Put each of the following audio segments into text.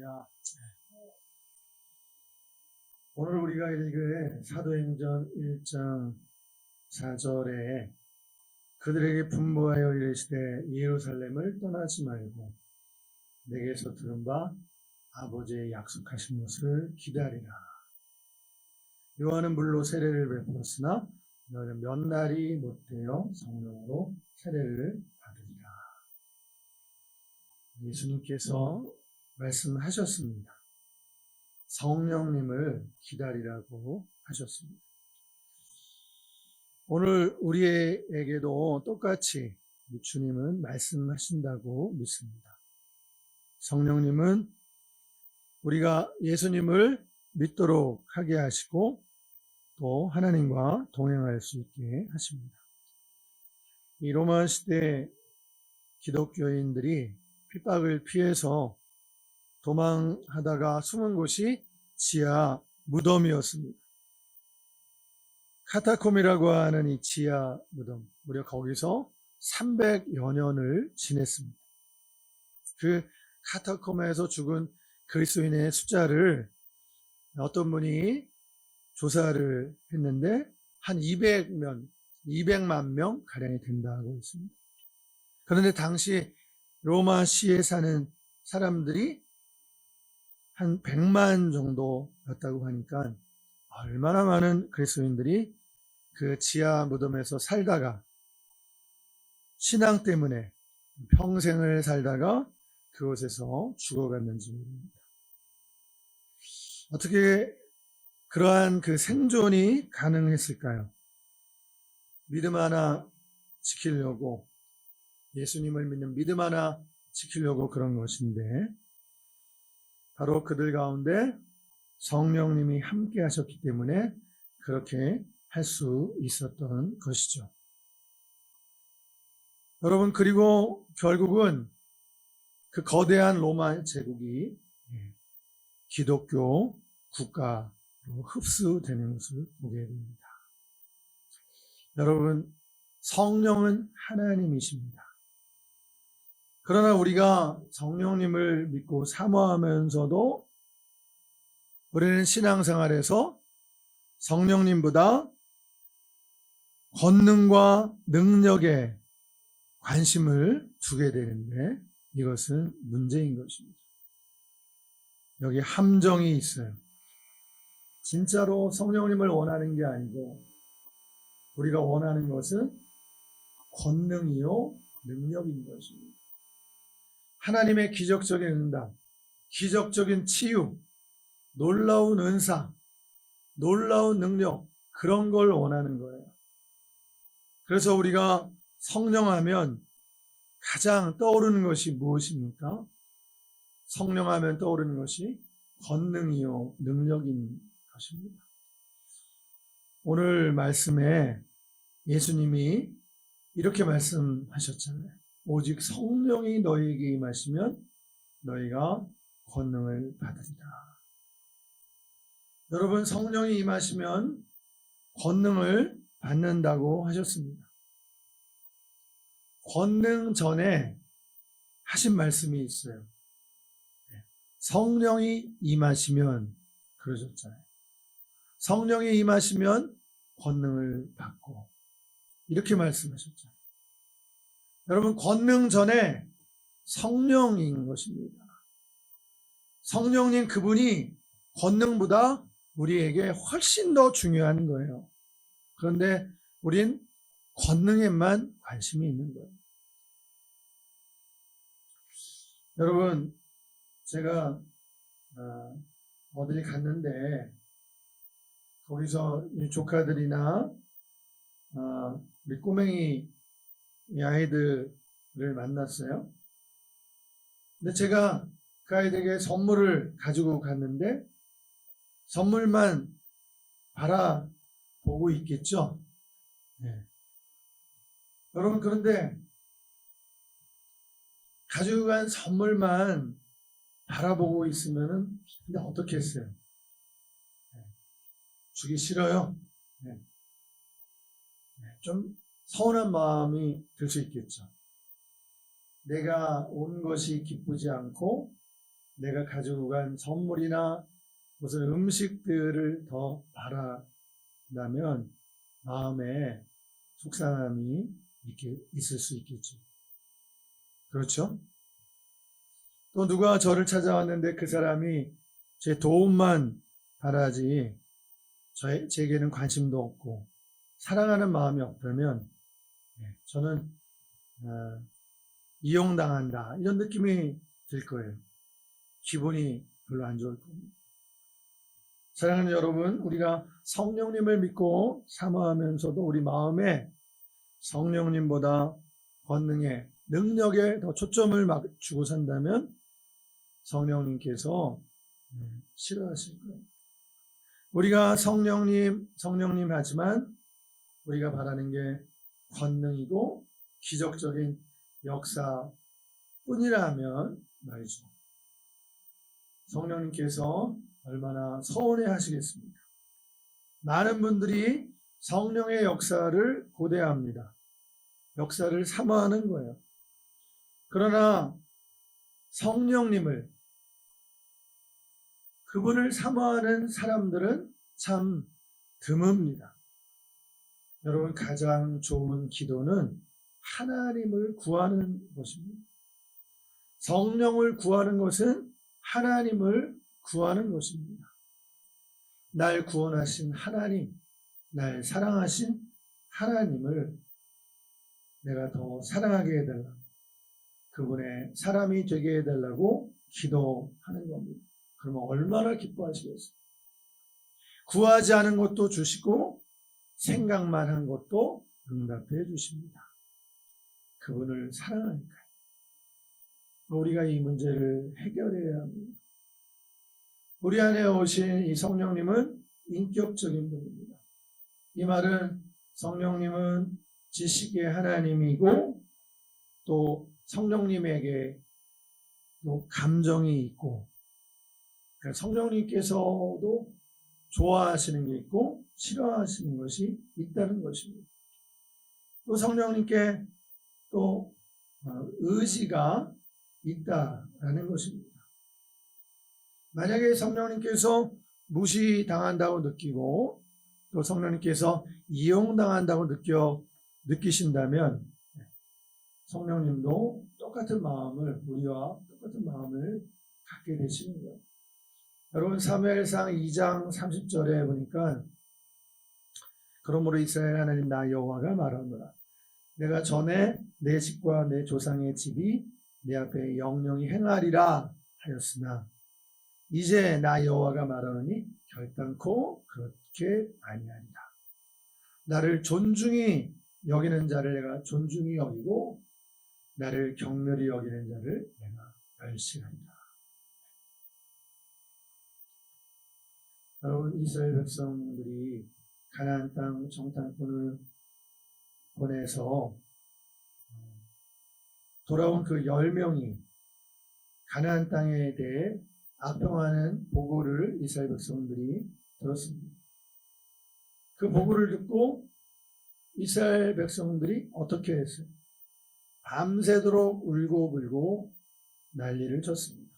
반갑습니다. 오늘 우리가 읽을 사도행전 1장 4절에 그들에게 분부하여 이르시되 예루살렘을 떠나지 말고 내게서 들은 바 아버지의 약속하신 것을 기다리라. 요한은 물로 세례를 베풀었으나 너희는 몇 날이 못되어 성령으로 세례를 받으리라. 예수님께서 말씀하셨습니다. 성령님을 기다리라고 하셨습니다. 오늘 우리에게도 똑같이 주님은 말씀하신다고 믿습니다. 성령님은 우리가 예수님을 믿도록 하게 하시고 또 하나님과 동행할 수 있게 하십니다. 이 로마 시대 기독교인들이 핍박을 피해서 도망하다가 숨은 곳이 지하 무덤이었습니다. 카타콤이라고 하는 이 지하 무덤, 무려 거기서 300여 년을 지냈습니다. 그 카타콤에서 죽은 그리스도인의 숫자를 어떤 분이 조사를 했는데 한 200만 명 가량이 된다고 했습니다. 그런데 당시 로마시에 사는 사람들이 한 100만 정도였다고 하니까 얼마나 많은 그리스도인들이 그 지하 무덤에서 살다가 신앙 때문에 평생을 살다가 그곳에서 죽어갔는지 모릅니다. 어떻게 그러한 그 생존이 가능했을까요? 믿음 하나 지키려고, 예수님을 믿는 믿음 하나 지키려고 그런 것인데 바로 그들 가운데 성령님이 함께 하셨기 때문에 그렇게 할 수 있었던 것이죠. 여러분, 그리고 결국은 그 거대한 로마 제국이 기독교 국가로 흡수되는 것을 보게 됩니다. 여러분, 성령은 하나님이십니다. 그러나 우리가 성령님을 믿고 사모하면서도 우리는 신앙생활에서 성령님보다 권능과 능력에 관심을 두게 되는데 이것은 문제인 것입니다. 여기 함정이 있어요. 진짜로 성령님을 원하는 게 아니고 우리가 원하는 것은 권능이요 능력인 것입니다. 하나님의 기적적인 응답, 기적적인 치유, 놀라운 은사, 놀라운 능력, 그런 걸 원하는 거예요. 그래서 우리가 성령하면 가장 떠오르는 것이 무엇입니까? 성령하면 떠오르는 것이 권능이요 능력인 것입니다. 오늘 말씀에 예수님이 이렇게 말씀하셨잖아요. 오직 성령이 너희에게 임하시면 너희가 권능을 받으리라. 여러분, 성령이 임하시면 권능을 받는다고 하셨습니다. 권능 전에 하신 말씀이 있어요. 성령이 임하시면 그러셨잖아요. 성령이 임하시면 권능을 받고 이렇게 말씀하셨잖아요. 여러분, 권능 전에 성령인 것입니다. 성령님 그분이 권능보다 우리에게 훨씬 더 중요한 거예요. 그런데 우린 권능에만 관심이 있는 거예요. 여러분, 제가 어딜 갔는데 거기서 조카들이나 우리 꼬맹이 아이들을 만났어요. 근데 제가 그 아이들에게 선물을 가지고 갔는데 선물만 바라보고 있겠죠. 네. 여러분, 그런데 가지고 간 선물만 바라보고 있으면은 근데 어떻게 했어요? 주기 싫어요. 좀 서운한 마음이 들 수 있겠죠. 내가 온 것이 기쁘지 않고 내가 가지고 간 선물이나 무슨 음식들을 더 바란다면 마음에 속상함이 있을 수 있겠죠. 그렇죠? 또 누가 저를 찾아왔는데 그 사람이 제 도움만 바라지 제게는 관심도 없고 사랑하는 마음이 없다면 저는 이용당한다 이런 느낌이 들 거예요. 기분이 별로 안 좋을 겁니다. 사랑하는 여러분, 우리가 성령님을 믿고 사모하면서도 우리 마음에 성령님보다 권능에, 능력에 더 초점을 맞추고 산다면 성령님께서 싫어하실 거예요. 우리가 성령님 하지만 우리가 바라는 게 권능이고 기적적인 역사뿐이라면 말이죠. 성령님께서 얼마나 서운해 하시겠습니까? 많은 분들이 성령의 역사를 고대합니다. 역사를 사모하는 거예요. 그러나 성령님을, 그분을 사모하는 사람들은 참 드뭅니다. 여러분, 가장 좋은 기도는 하나님을 구하는 것입니다. 성령을 구하는 것은 하나님을 구하는 것입니다. 날 구원하신 하나님, 날 사랑하신 하나님을 내가 더 사랑하게 해달라고, 그분의 사람이 되게 해달라고 기도하는 겁니다. 그러면 얼마나 기뻐하시겠어요? 구하지 않은 것도 주시고 생각만 한 것도 응답해 주십니다. 그분을 사랑하니까요. 우리가 이 문제를 해결해야 합니다. 우리 안에 오신 이 성령님은 인격적인 분입니다. 이 말은 성령님은 지식의 하나님이고 또 성령님에게 또 감정이 있고, 그러니까 성령님께서도 좋아하시는 게 있고 싫어하시는 것이 있다는 것입니다. 또 성령님께 또 의지가 있다라는 것입니다. 만약에 성령님께서 무시당한다고 느끼고 또 성령님께서 이용당한다고 느끼신다면 성령님도 똑같은 마음을, 우리와 똑같은 마음을 갖게 되시는 거예요. 여러분, 사무엘상 2장 30절에 보니까 그러므로 이스라엘 하나님 나 여호와가 말하노라. 내가 전에 내 집과 내 조상의 집이 내 앞에 영영히 행하리라 하였으나 이제 나 여호와가 말하노니 결단코 그렇게 아니하리라. 나를 존중히 여기는 자를 내가 존중히 여기고 나를 경멸히 여기는 자를 내가 멸시하리라. 여러분, 이스라엘 백성들이 가나안 땅 정탐꾼을 보내서 돌아온 그 10명이 가나안 땅에 대해 악평하는 보고를 이스라엘 백성들이 들었습니다. 그 보고를 듣고 이스라엘 백성들이 어떻게 했어요? 밤새도록 울고 불고 난리를 쳤습니다.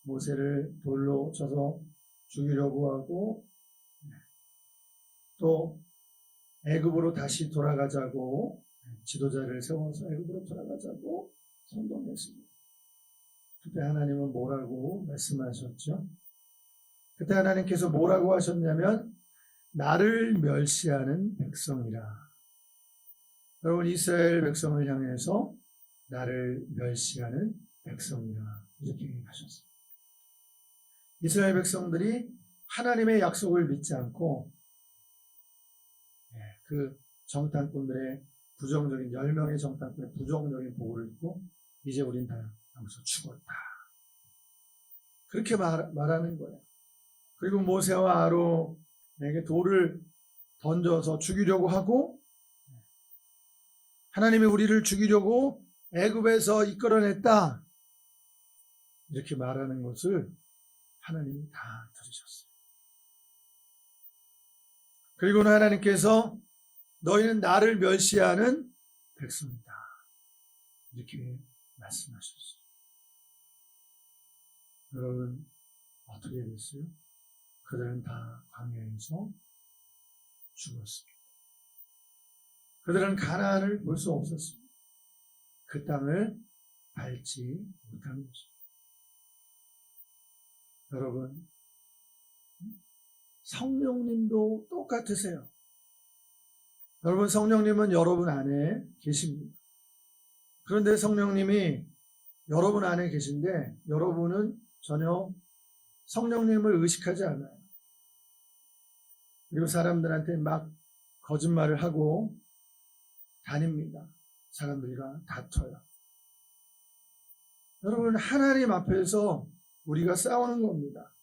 모세를 돌로 쳐서 죽이려고 하고 또 애굽으로 다시 돌아가자고 지도자를 세워서 애굽으로 돌아가자고 선동했습니다. 그때 하나님은 뭐라고 말씀하셨죠? 그때 하나님께서 뭐라고 하셨냐면 나를 멸시하는 백성이라. 여러분, 이스라엘 백성을 향해서 나를 멸시하는 백성이라 이렇게 하셨습니다. 이스라엘 백성들이 하나님의 약속을 믿지 않고 그 정탐꾼들의 부정적인 10명의 정탐꾼의 부정적인 보고를 듣고 이제 우린 다 여기서 죽었다. 그렇게 말하는 거예요. 그리고 모세와 아론에게 돌을 던져서 죽이려고 하고 하나님이 우리를 죽이려고 애굽에서 이끌어냈다. 이렇게 말하는 것을 하나님이 다 들으셨어요. 그리고는 하나님께서 너희는 나를 멸시하는 백성이다. 이렇게 말씀하셨어요. 여러분 어떻게 됐어요? 그들은 다 광야에서 죽었습니다. 그들은 가나안을 볼 수 없었습니다. 그 땅을 밟지 못한 것입니다. 여러분, 성령님도 똑같으세요. 여러분, 성령님은 여러분 안에 계십니다. 그런데 성령님이 여러분 안에 계신데 여러분은 전혀 성령님을 의식하지 않아요. 그리고 사람들한테 막 거짓말을 하고 다닙니다. 사람들과 다퉈요. 여러분, 하나님 앞에서 우리가 싸우는 겁니다.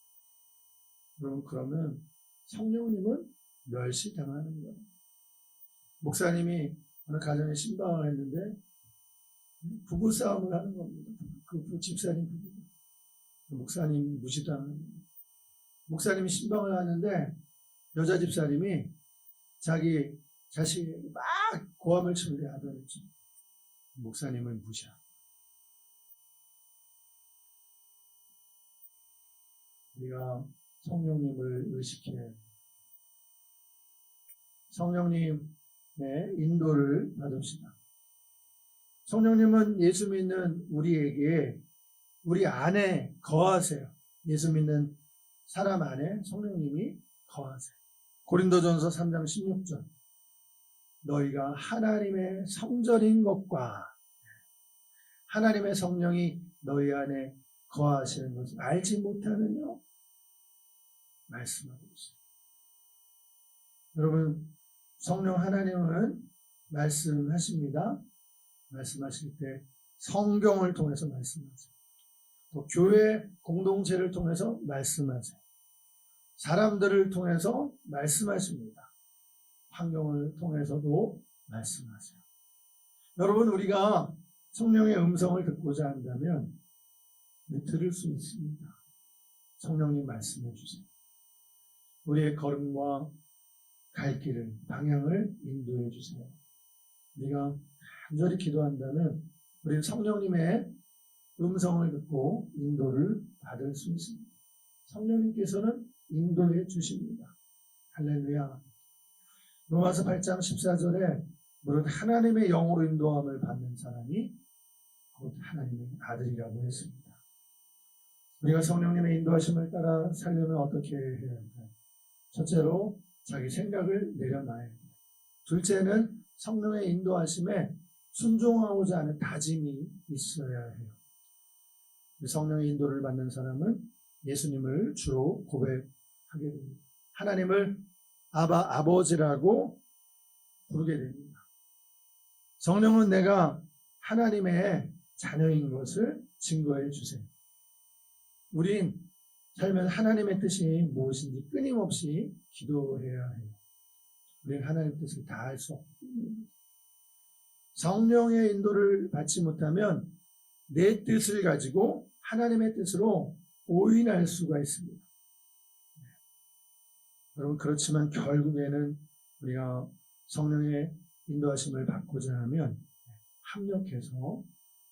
여러분, 그러면 성령님은 멸시당하는 거예요. 목사님이 어느 가정에 신방을 했는데 부부싸움을 하는 겁니다. 그 집사님 부부가. 목사님 무시당하는 거예요. 목사님이 신방을 하는데 여자 집사님이 자기 자식에게 막 고함을 치는데 아들이죠. 목사님을 무시하고. 우리가 성령님을 의식해 성령님의 인도를 받읍시다. 성령님은 예수 믿는 우리에게 우리 안에 거하세요. 예수 믿는 사람 안에 성령님이 거하세요. 고린도전서 3장 16절 너희가 하나님의 성전인 것과 하나님의 성령이 너희 안에 거하시는 것을 알지 못하느냐? 말씀하고 있어요. 여러분, 성령 하나님은 말씀하십니다. 말씀하실 때 성경을 통해서 말씀하세요. 또 교회 공동체를 통해서 말씀하세요. 사람들을 통해서 말씀하십니다. 환경을 통해서도 말씀하세요. 여러분, 우리가 성령의 음성을 듣고자 한다면 들을 수 있습니다. 성령님 말씀해 주세요. 우리의 걸음과 갈 길을, 방향을 인도해 주세요. 우리가 간절히 기도한다면 우리는 성령님의 음성을 듣고 인도를 받을 수 있습니다. 성령님께서는 인도해 주십니다. 할렐루야. 로마서 8장 14절에 무릇 하나님의 영으로 인도함을 받는 사람이 곧 하나님의 아들이라고 했습니다. 우리가 성령님의 인도하심을 따라 살려면 어떻게 해야 할까요? 첫째로 자기 생각을 내려놔야 돼요. 둘째는 성령의 인도하심에 순종하고자 하는 다짐이 있어야 해요. 성령의 인도를 받는 사람은 예수님을 주로 고백하게 됩니다. 하나님을 아버지라고 부르게 됩니다. 성령은 내가 하나님의 자녀인 것을 증거해 주세요. 우린 살면 하나님의 뜻이 무엇인지 끊임없이 기도해야 해요. 우리는 하나님의 뜻을 다 알 수 없기 때문입니다. 성령의 인도를 받지 못하면 내 뜻을 가지고 하나님의 뜻으로 오인할 수가 있습니다. 여러분, 그렇지만 결국에는 우리가 성령의 인도하심을 받고자 하면 합력해서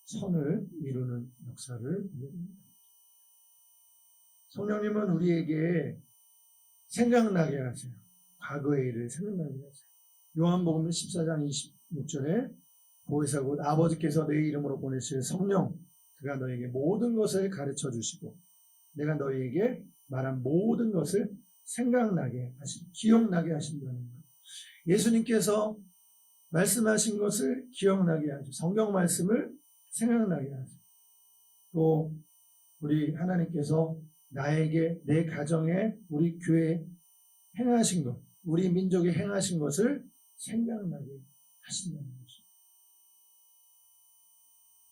선을 이루는 역사를 보게 됩니다. 성령님은 우리에게 생각나게 하세요. 과거의 일을 생각나게 하세요. 요한복음 14장 26절에 보혜사 곧 아버지께서 내 이름으로 보내실 성령 그가 너에게 모든 것을 가르쳐 주시고 내가 너희에게 말한 모든 것을 생각나게 하시고 기억나게 하신다는 거예요. 예수님께서 말씀하신 것을 기억나게 하죠. 성경 말씀을 생각나게 하죠. 또 우리 하나님께서 나에게 내 가정에 우리 교회에 행하신 것, 우리 민족에 행하신 것을 생각나게 하신다는 거죠.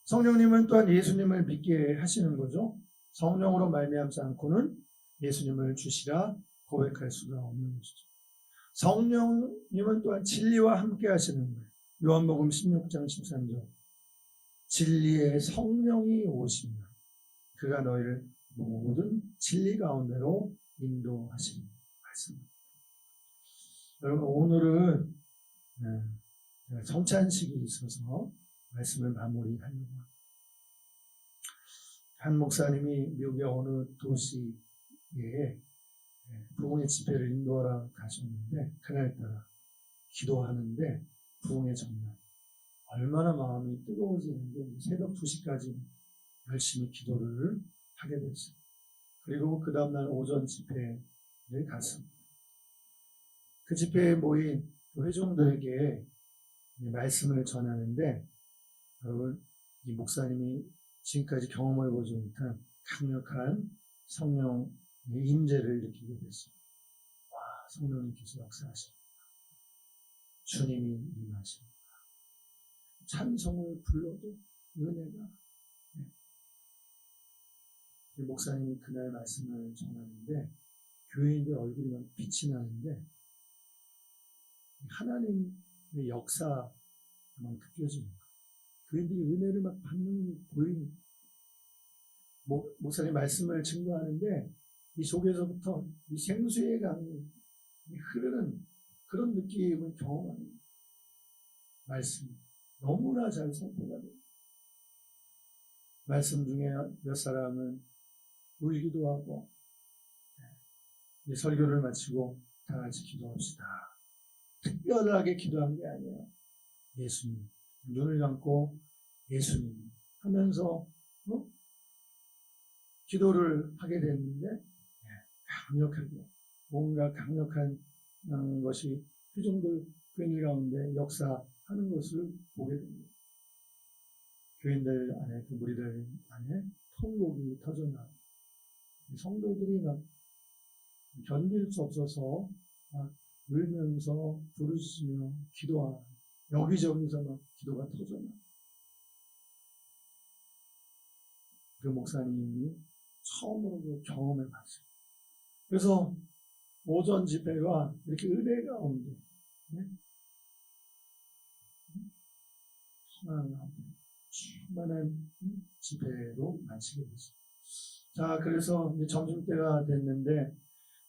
성령님은 또한 예수님을 믿게 하시는 거죠. 성령으로 말미암지 않고는 예수님을 주시라 고백할 수가 없는 것이죠. 성령님은 또한 진리와 함께 하시는 거예요. 요한복음 16장 13절 진리의 성령이 오시면 그가 너희를 모든 진리 가운데로 인도하시는 말씀입니다. 여러분, 오늘은 성찬식이 있어서 말씀을 마무리하려고 합니다. 한 목사님이 미국의 어느 도시에 부흥의 집회를 인도하러 가셨는데 그날따라 기도하는데 부흥의 전날 얼마나 마음이 뜨거워지는데 새벽 2시까지 열심히 기도를 하게 됐어요. 그리고 그 다음날 오전 집회를 갔습니다. 그 집회에 모인 회중들에게 말씀을 전하는데 여러분 이 목사님이 지금까지 경험해 보지 못한 강력한 성령의 임재를 느끼게 됐어요. 와, 성령님께서 역사하십니다. 주님이 임하십니다. 찬송을 불러도 은혜가 목사님이 그날 말씀을 전하는데 교회인들 얼굴이 막 빛이 나는데 하나님의 역사만 느껴지는 거예요. 교인들이 은혜를 막 받는 보이는 목사님 말씀을 증거하는데 이 속에서부터 이 생수의 강이 흐르는 그런 느낌을 경험하는 말씀 너무나 잘 선포가 돼요. 말씀 중에 몇 사람은 울기도 하고 설교를 마치고 다 같이 기도합시다. 특별하게 기도한 게 아니에요. 예수님 눈을 감고 예수님 하면서 기도를 하게 됐는데 강력하게 뭔가 강력한 것이 회중들 교인들 가운데 역사하는 것을 보게 됩니다. 교인들 안에 그 무리들 안에 통곡이 터져나오고 성도들이 막 견딜 수 없어서 막 울면서 부르짖으며 기도하고 여기저기서 막 기도가 터져나오고 그 목사님이 처음으로 그 경험을 봤어요. 그래서 오전 집회가 이렇게 은혜 가운데 충만한 집회로 마치게 됐어요. 자, 그래서 이제 점심때가 됐는데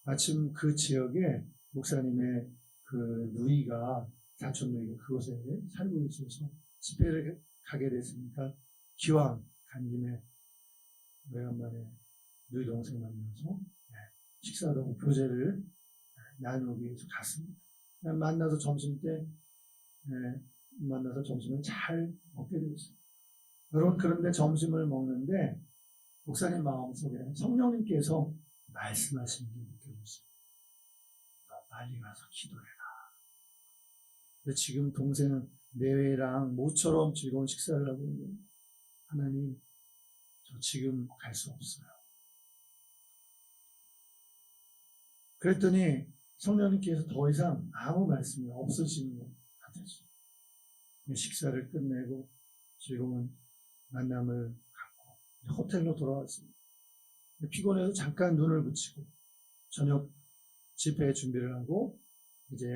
마침 그 지역에 목사님의 그 누이가 사촌 누이가 그곳에 살고 있어서 집회를 가게 됐으니까 기왕 간 김에 오래간만에 누이 동생 만나서 식사도 하고 교제를 나누기 위해서 갔습니다. 만나서 점심때 만나서 점심을 잘 먹게 되었어요. 여러분 그런데 점심을 먹는데 목사님 마음속에 성령님께서 말씀하시는 게 느껴졌어요. 너 빨리 가서 기도해라. 근데 지금 동생은 내외랑 모처럼 즐거운 식사를 하고 있는데 하나님 저 지금 갈 수 없어요. 그랬더니 성령님께서 더 이상 아무 말씀이 없으시는 것 같았어요. 식사를 끝내고 즐거운 만남을 갖고 호텔로 돌아왔습니다. 피곤해서 잠깐 눈을 붙이고 저녁 집회 준비를 하고 이제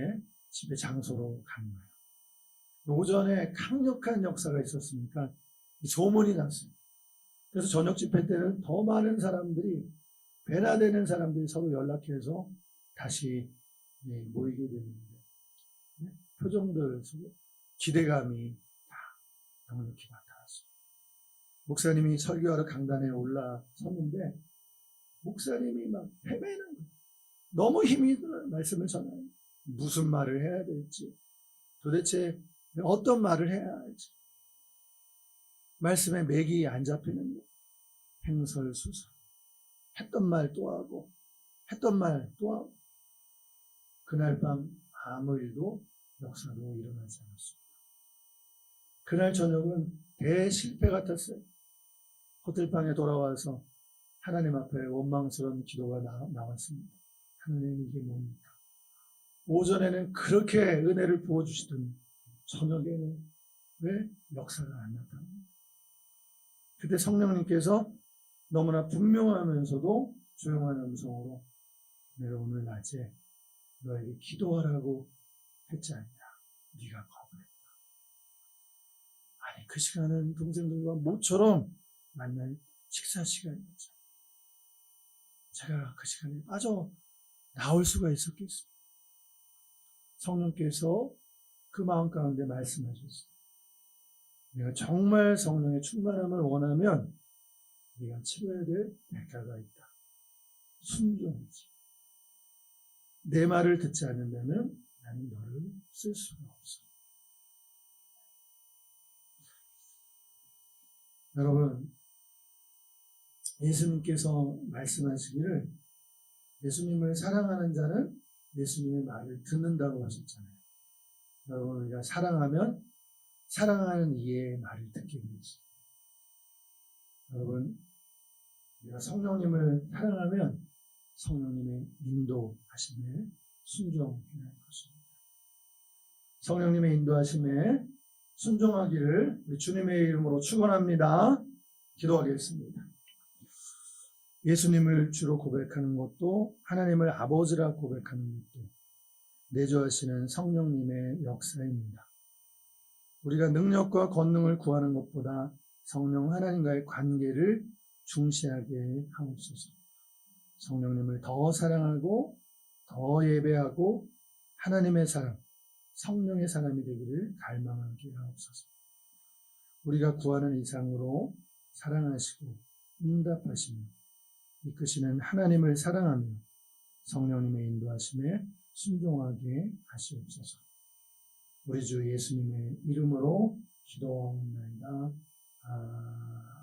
집회 장소로 간 거예요. 오전에 강력한 역사가 있었으니까 소문이 났어요. 그래서 저녁 집회 때는 더 많은 사람들이 배나 되는 사람들이 서로 연락해서 다시 모이게 되는데 표정들 속에 기대감이 다 넉넉히 나타났어요. 목사님이 설교하러 강단에 올라섰는데 목사님이 막 헤매는 거예요. 너무 힘이 들어요. 말씀을 전해요. 무슨 말을 해야 될지 도대체 어떤 말을 해야 할지 말씀에 맥이 안 잡히는 거예요. 횡설수설 했던 말 또 하고 했던 말 또 하고 그날 밤 아무 일도 역사도 일어나지 않았습니다. 그날 저녁은 대실패 같았어요. 호텔방에 돌아와서 하나님 앞에 원망스러운 기도가 나왔습니다. 하나님 이게 뭡니까? 오전에는 그렇게 은혜를 부어주시더니 저녁에는 왜 역사가 안 나타납니까? 그때 성령님께서 너무나 분명하면서도 조용한 음성으로 내가 오늘 낮에 너에게 기도하라고 했지 않냐? 네가 거부했다. 아니 그 시간은 동생들과 모처럼 만날 식사 시간이었죠. 제가 그 시간에 빠져 나올 수가 있었겠습니까? 성령께서 그 마음 가운데 말씀하셨어요. 내가 정말 성령의 충만함을 원하면 우리가 치러야 될 대가가 있다. 순종이지. 내 말을 듣지 않으면 나는 너를 쓸 수가 없어. 여러분, 예수님께서 말씀하시기를 예수님을 사랑하는 자는 예수님의 말을 듣는다고 하셨잖아요. 여러분, 우리가 사랑하면 사랑하는 이의 말을 듣게 되지. 여러분, 우리가 성령님을 사랑하면 성령님의 인도하심에 순종해야 할 것입니다. 성령님의 인도하심에 순종하기를 우리 주님의 이름으로 축원합니다. 기도하겠습니다. 예수님을 주로 고백하는 것도 하나님을 아버지라 고백하는 것도 내주하시는 성령님의 역사입니다. 우리가 능력과 권능을 구하는 것보다 성령 하나님과의 관계를 중시하게 하옵소서. 성령님을 더 사랑하고 더 예배하고 하나님의 사람, 성령의 사람이 되기를 갈망하게 하옵소서. 우리가 구하는 이상으로 사랑하시고 응답하시며 이끄시는 하나님을 사랑하며 성령님의 인도하심에 순종하게 하시옵소서. 우리 주 예수님의 이름으로 기도하옵나이다. 아멘.